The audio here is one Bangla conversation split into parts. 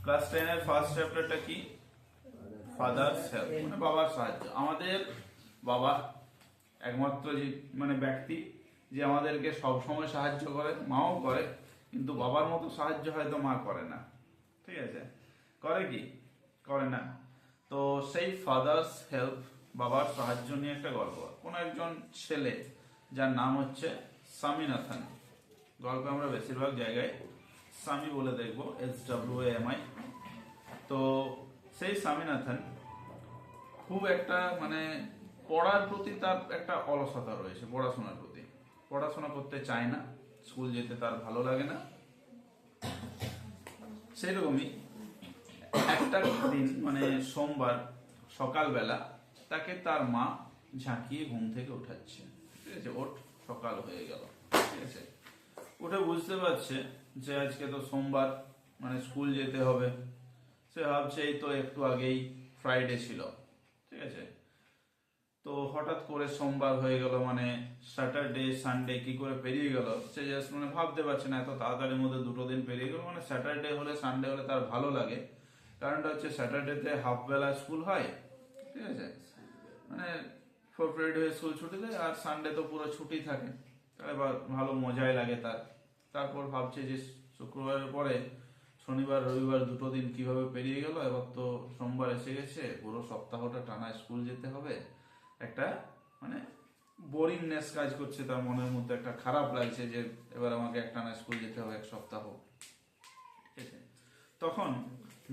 ক্লাস 10 এর ফার্স্ট চ্যাপ্টারটা কি? ফাদার্স হেল্প, মানে বাবার সাহায্য। আমাদের বাবা একমাত্র যে মানে ব্যক্তি যে আমাদেরকে সব সময় সাহায্য করে, মাও করে, কিন্তু বাবার মতো সাহায্য হয়তো মা করে না। ঠিক আছে, করে কি? করে না। তো সেই ফাদার্স হেল্প, বাবার সাহায্য নিয়ে একটা গল্প। কোন একজন ছেলে যার নাম হচ্ছে স্বামীনাথন, গল্পে আমরা বেশিরভাগ জায়গায় স্বামী বলে দেখবো, SWAMI। তো সেই স্বামীনাথন খুব একটা মানে পড়ার প্রতি তার একটা অলসতা রয়েছে, পড়াশোনার প্রতি। পড়াশোনা করতে চায় না, স্কুল যেতে তার ভালো লাগে না। সেই রকমই একটা দিন মানে সোমবার সকালবেলা তাকে তার মা ঝাঁকিয়ে ঘুম থেকে উঠাচ্ছে। ঠিক আছে, ওঠ, সকাল হয়ে গেল। ঠিক আছে, উঠে বুঝতে পারছে যে আজকে তো সোমবার, মানে স্কুল যেতে হবে। সে ভাবছে এই তো একটু আগেই ফ্রাইডে ছিল। ঠিক আছে, তো হঠাৎ করে সোমবার হয়ে গেল, মানে স্যাটারডে সানডে কি করে পেরিয়ে গেল সে জাস্ট মানে ভাবতে পারছে না। এত তাড়াতাড়ির মধ্যে দুটো দিন পেরিয়ে গেল। মানে স্যাটারডে হলে সানডে হলে তার ভালো লাগে, কারণটা হচ্ছে স্যাটারডেতে হাফ বেলা স্কুল হয়। ঠিক আছে, মানে 4 পিরিয়ড হয়ে স্কুল ছুটি দেয়, আর সানডে তো পুরো ছুটি থাকে, তাহলে ভালো মজাই লাগে তার। তারপর ভাবছে যে শুক্রবারের পরে শনিবার রবিবার দুটো দিন কিভাবে পেরিয়ে গেল, এবার তো সোমবার এসে গেছে, পুরো সপ্তাহটা টানা স্কুল যেতে হবে। একটা মানে বোরিংনেস কাজ করছে তার মনের মধ্যে, একটা খারাপ লাগছে যে এবার আমাকে একটানা স্কুল যেতে হবে এক সপ্তাহ। ঠিক আছে, তখন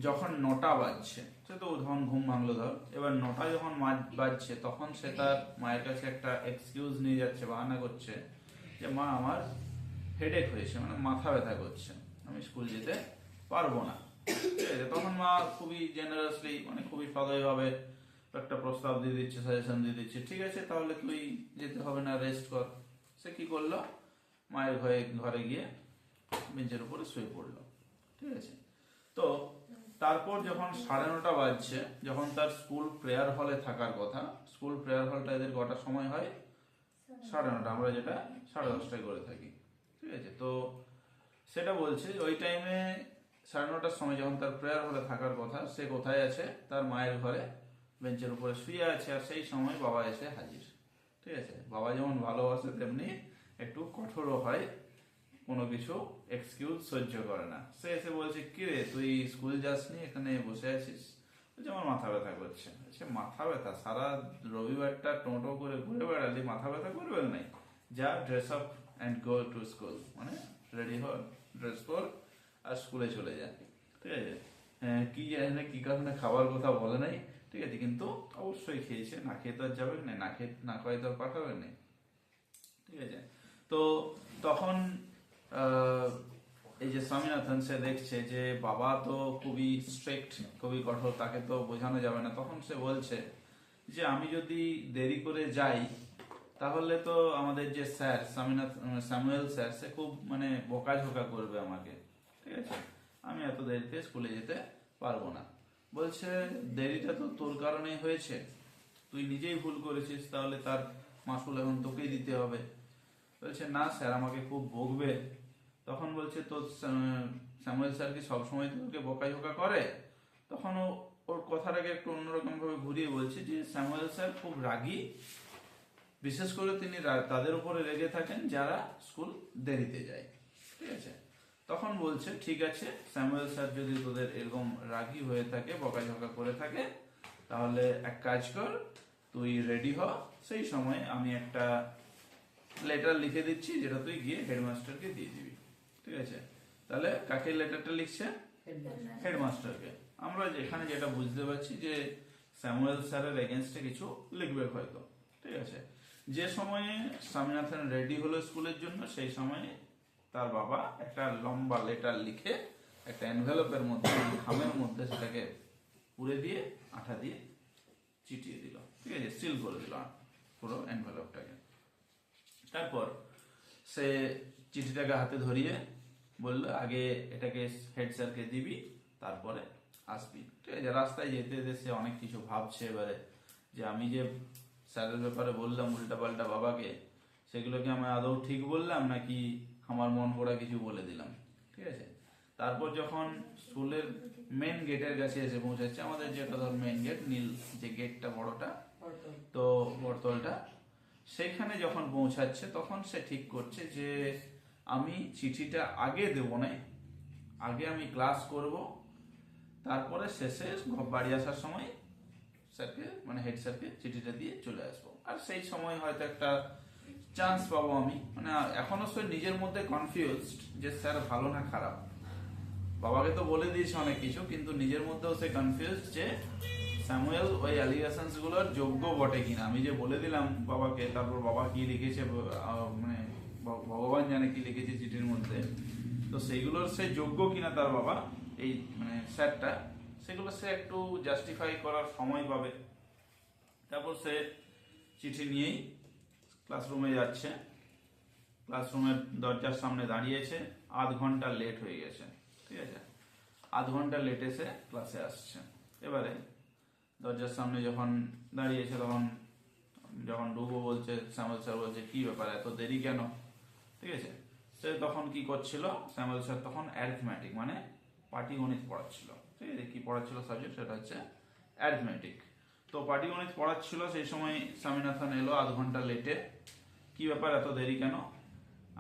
যখন 9টা বাজছে, সে তো ধন ঘুম ভাঙলো ধর, এবার 9টা যখন বাজছে তখন সে তার মায়ের কাছে একটা এক্সকিউজ নিয়ে যাচ্ছে, বাহানা করছে যে মা আমার হেডেক হয়েছে, মানে মাথা ব্যথা করছে, আমি স্কুল যেতে পারবো না। ঠিক আছে, তখন মা খুবই জেনারেসলি মানে খুবই সদয়ভাবে একটা প্রস্তাব দিয়ে দিচ্ছে, সাজেশন দিয়ে দিচ্ছে, ঠিক আছে তাহলে তুই যেতে হবে না, রেস্ট কর। সে কি করলো, মায়ের ঘরে গিয়ে বেঞ্চের উপরে শুয়ে পড়লো। ঠিক আছে, তো তারপর যখন 9:30 বাজছে, যখন তার স্কুল প্রেয়ার হলে থাকার কথা, স্কুল প্রেয়ার হলটা এদের কটার সময় হয়? 9:30, আমরা যেটা 10:30টায় করে থাকি। ঠিক আছে, তো সেটা বলছে ওই টাইমে 9:30টার সময় যখন তার প্রেয়ার হলে থাকার কথা, সে কোথায় আছে? তার মায়ের ঘরে বেঞ্চের উপরে শুয়ে আছে। আর সেই সময় বাবা এসে হাজির। ঠিক আছে, বাবা যেমন ভালোবাসে তেমনি একটু কঠোরও হয়, কোনো কিছু এক্সকিউজ সহ্য করে না। সে এসে বলছে কিরে তুই স্কুল যাসনি, এখানে বসে আছিস? বলছে আমার মাথা ব্যথা করছে। সে মাথা ব্যথা, সারা রবিবারটা টোটো করে ঘুরে বেড়ালি, মাথা ব্যথা করবে নাই? যা, dress up and go to school, মানে রেডি হ, ড্রেস পর আর স্কুলে চলে যা। ঠিক আছে, কি জানি না কি কারণে খাবার কথা বলে নাই। ঠিক আছে, কিন্তু অবশ্যই খেয়েছে, না খেয়ে তো আর যাবে না, না খেয়ে না খাওয়াই তো আর পাঠাবে না। ঠিক আছে, তো তখন এই যে স্বামীনাথন সে দেখছে যে বাবা তো খুবই স্ট্রিক্ট, খুবই কঠোর, তাকে তো বোঝানো যাবে না। তখন সে বলছে যে আমি যদি দেরি করে যাই তাহলে তো আমাদের যে স্যার স্যামুয়েল স্যার, সে খুব মানে বকাঝকা করবে আমাকে। ঠিক আছে, আমি এত দেরিতে স্কুলে যেতে পারবো না। বলছে দেরিটা তো তোর কারণেই হয়েছে, তুই নিজেই ভুল করেছিস, তাহলে তার মাসুল এখন তোকেই দিতে হবে। বলছে না স্যার, আমাকে খুব বকবে। তখন বলছে তো স্যামুয়েল স্যার কি সবসময় তোকে বকাঝকা করে? তখন ওর কথাটাকে একটু অন্যরকম ভাবে ঘুরিয়ে বলছে যে স্যামুয়েল স্যার খুব রাগী, বিশেষ করে তিনি তাদের উপরে রেগে থাকেন যারা স্কুল দেরিতে যায়। ঠিক আছে, তখন বলছে ঠিক আছে স্যামুয়েল স্যার যদি তোদের এরকম রাগী হয়ে থাকে, বকাঝকা করে থাকে, তাহলে এক কাজ কর, তুই রেডি হ, সেই সময় আমি একটা লেটার লিখে দিচ্ছি যেটা তুই গিয়ে হেডমাস্টারকে দিয়ে দিবি। ঠিক আছে, তাহলে কাকে লেটারটা লিখছে? হেডমাস্টারকে। আমরা এখানে যেটা বুঝতে পারছি যে স্যামুয়েল স্যারের এগেনস্টে কিছু লিখবে হয়তো। ঠিক আছে, যে সময়ে স্বামীনাথন রেডি হলো স্কুলের জন্য, সেই সময়ে তার বাবা একটা লম্বা লেটার লিখে একটা এনভেলপের মধ্যে, খামের মধ্যে সেটাকে পুরে দিয়ে আঠা দিয়ে চিটিয়ে দিল। ঠিক আছে, সিল করে দিল পুরো এনভেলপটাকে। তারপর সে চিঠিটাকে হাতে ধরিয়ে বললো আগে এটাকে হেড স্যারকে দিবি, তারপরে আসবি। ঠিক আছে, রাস্তায় যেতে যেতে সে অনেক কিছু ভাবছে এবারে, যে আমি যে স্যারের ব্যাপারে বললাম উল্টাপাল্টা বাবাকে, সেগুলোকে আমি আদৌ ঠিক বললাম নাকি আমার মন গড়া কিছু বলে দিলাম। ঠিক আছে, তারপর যখন স্কুলের মেন গেটের কাছে এসে পৌঁছাচ্ছে, আমাদের যেটা ধর মেন গেট, নীল যে গেটটা বড়টা, তো বটতলটা, সেখানে যখন পৌঁছাচ্ছে তখন সে ঠিক করছে যে আমি চিঠিটা আগে দেব না, আগে আমি ক্লাস করব, তারপরে শেষে বাড়ি আসার সময় স্যারকে মানে হেড স্যারকে চিঠিটা দিয়ে চলে আসবো। আর সেই সময় হয়তো একটা চান্স পাবো আমি, মানে এখনো সে নিজের মধ্যে কনফিউজড যে স্যার ভালো না খারাপ। বাবাকে তো বলে দিয়েছে অনেক কিছু, কিন্তু নিজের মধ্যেও সে কনফিউজ যে স্যামুয়েল ওই অ্যালিগেশনস গুলোর যোগ্য বটে কিনা। আমি যে বলে দিলাম বাবাকে, তারপর বাবা কি লিখেছে মানে ভগবান জানে কি লিখেছে চিঠির মধ্যে, তো সেইগুলোর সে যোগ্য কিনা তার বাবা, এই মানে স্যারটা, সেগুলো সে একটু জাস্টিফাই করার সময় পাবে। তারপর সে চিঠি নিয়েই ক্লাসরুমে যাচ্ছে, ক্লাসরুমের দরজার সামনে দাঁড়িয়েছে, আধ ঘন্টা লেট হয়ে গেছে, ঠিক আছে, আধ ঘন্টা লেট এসে ক্লাসে আসছে। এবারে দরজার সামনে যখন দাঁড়িয়েছে, তখন যখন ডুবো বলছে, শ্যামল স্যার বলছে কি ব্যাপার এত দেরি কেন, ঠিক আছে। সে তখন কি করছিল, শ্যামল স্যার তখন অ্যারিথমেটিক মানে পাটিগণিত পড়াচ্ছিল, ঠিক আছে। কি পড়াচ্ছিল সাবজেক্ট, সেটা হচ্ছে অ্যারিথমেটিক। তো পাটিগণিত পড়াচ্ছিল, সেই সময় স্বামীনাথন এলো আধ ঘন্টা লেটে। কি ব্যাপার এত দেরি কেন,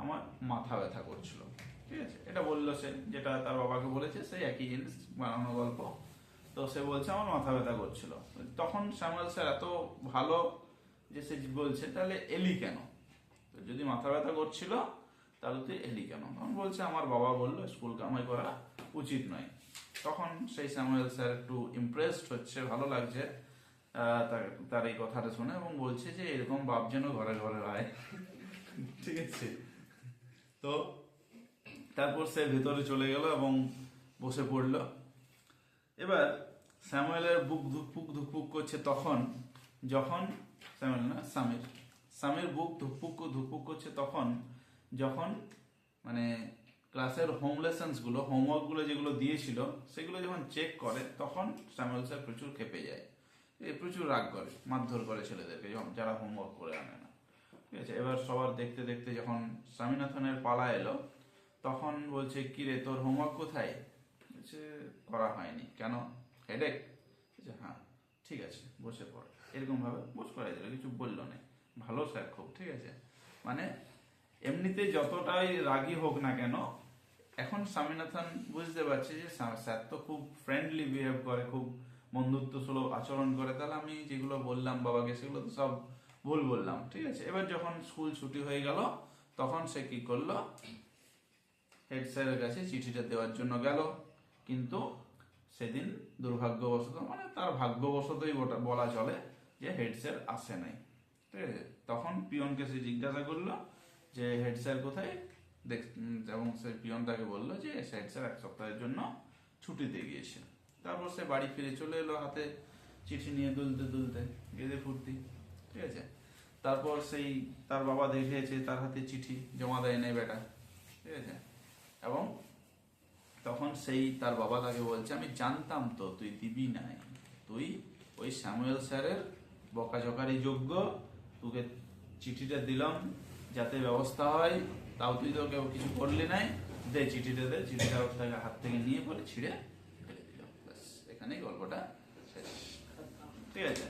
আমার মাথা ব্যথা করছিল, ঠিক আছে। এটা বললো সে, যেটা তার বাবাকে বলেছে সেই একই জিনিস, বানানো গল্প। তো সে বলছে আমার মাথা ব্যথা করছিল। তখন শ্যামল স্যার এত ভালো যে সে বলছে তাহলে এলি কেন, তো যদি মাথা ব্যথা করছিল তাহলে তুই এলি কেন। তখন বলছে আমার বাবা বললো স্কুল কামাই করা উচিত নয়। তখন সেই স্যামুয়েল স্যার একটু ইমপ্রেসড হচ্ছে, ভালো লাগছে তার এই কথাটা শুনে, এবং বলছে যে এরকম বাপ যেন ঘরে ঘরে হয়, ঠিক আছে। তো তারপর সে ভেতরে চলে গেল এবং বসে পড়ল। এবার স্যামুয়েলের বুক ধুকপুক ধুকপুক করছে তখন, যখন স্যামুয়েল না স্বামীর বুক ধুকপুক ধুকপুক করছে তখন, যখন মানে ক্লাসের হোম লেসন্স গুলো, হোমওয়ার্ক গুলো যেগুলো দিয়েছিল সেগুলো যখন চেক করে, তখন স্যামুয়েল স্যার প্রচুর খেপে যায়, প্রচুর রাগ করে, মারধর করে ছেলেদেরকে যারা হোমওয়ার্ক করে আনে না, ঠিক আছে। এবার সবার দেখতে দেখতে যখন স্বামীনাথনের পালা এলো, তখন বলছে কি রে তোর হোমওয়ার্ক কোথায়, বলছে করা হয়নি, কেন হেডেক, হ্যাঁ ঠিক আছে বসে পড়, এরকম ভাবে বস করাই দিল, কিছু বললো না। ভালো স্যার খুব, ঠিক আছে। মানে এমনিতে যতটাই রাগী হোক না কেন, এখন স্বামীনাথন বুঝতে পারছে যে স্যার তো খুব ফ্রেন্ডলি বিহেভ করে, খুব বন্ধুত্ব সুলভ আচরণ করে, তাহলে আমি যেগুলো বললাম বাবাকে সেগুলো তো সব ভুল বললাম, ঠিক আছে। এবার যখন স্কুল ছুটি হয়ে গেল, তখন সে কি করলো, হেড স্যারের কাছে চিঠিটা দেওয়ার জন্য গেল, কিন্তু সেদিন দুর্ভাগ্যবশত, মানে তার ভাগ্যবশতই বলা চলে যে হেড স্যার আসে নাই, ঠিক আছে। তখন পিয়নকে সে জিজ্ঞাসা করলো যে হেড স্যার কোথায়, এবং সে পিয়ন তাকে বললো যে হেড স্যার এক সপ্তাহের জন্য ছুটিতে গিয়েছে। তারপর সে বাড়ি ফিরে চলে এলো, হাতে চিঠি নিয়ে দুলতে দুলতে, গেদে ফুর্তি, ঠিক আছে। তারপর সেই তার বাবা দেখেছে তার হাতে চিঠি, জমা দেয় নাই বেটা, ঠিক আছে। এবং তখন সেই তার বাবা তাকে বলছে আমি জানতাম তো তুই দিবি নাই, তুই ওই স্যামুয়েল স্যারের বকাঝকারি যোগ্য, তোকে চিঠিটা দিলাম যাতে ব্যবস্থা হয়, তাও তুই তো কেউ কিছু করলি নাই, দে চিঠিটা দে। চিঠিটা ওর থেকে হাত থেকে নিয়ে পরে ছিঁড়ে ফেলে দিল, ব্যাস এখানেই গল্পটা শেষ, ঠিক আছে।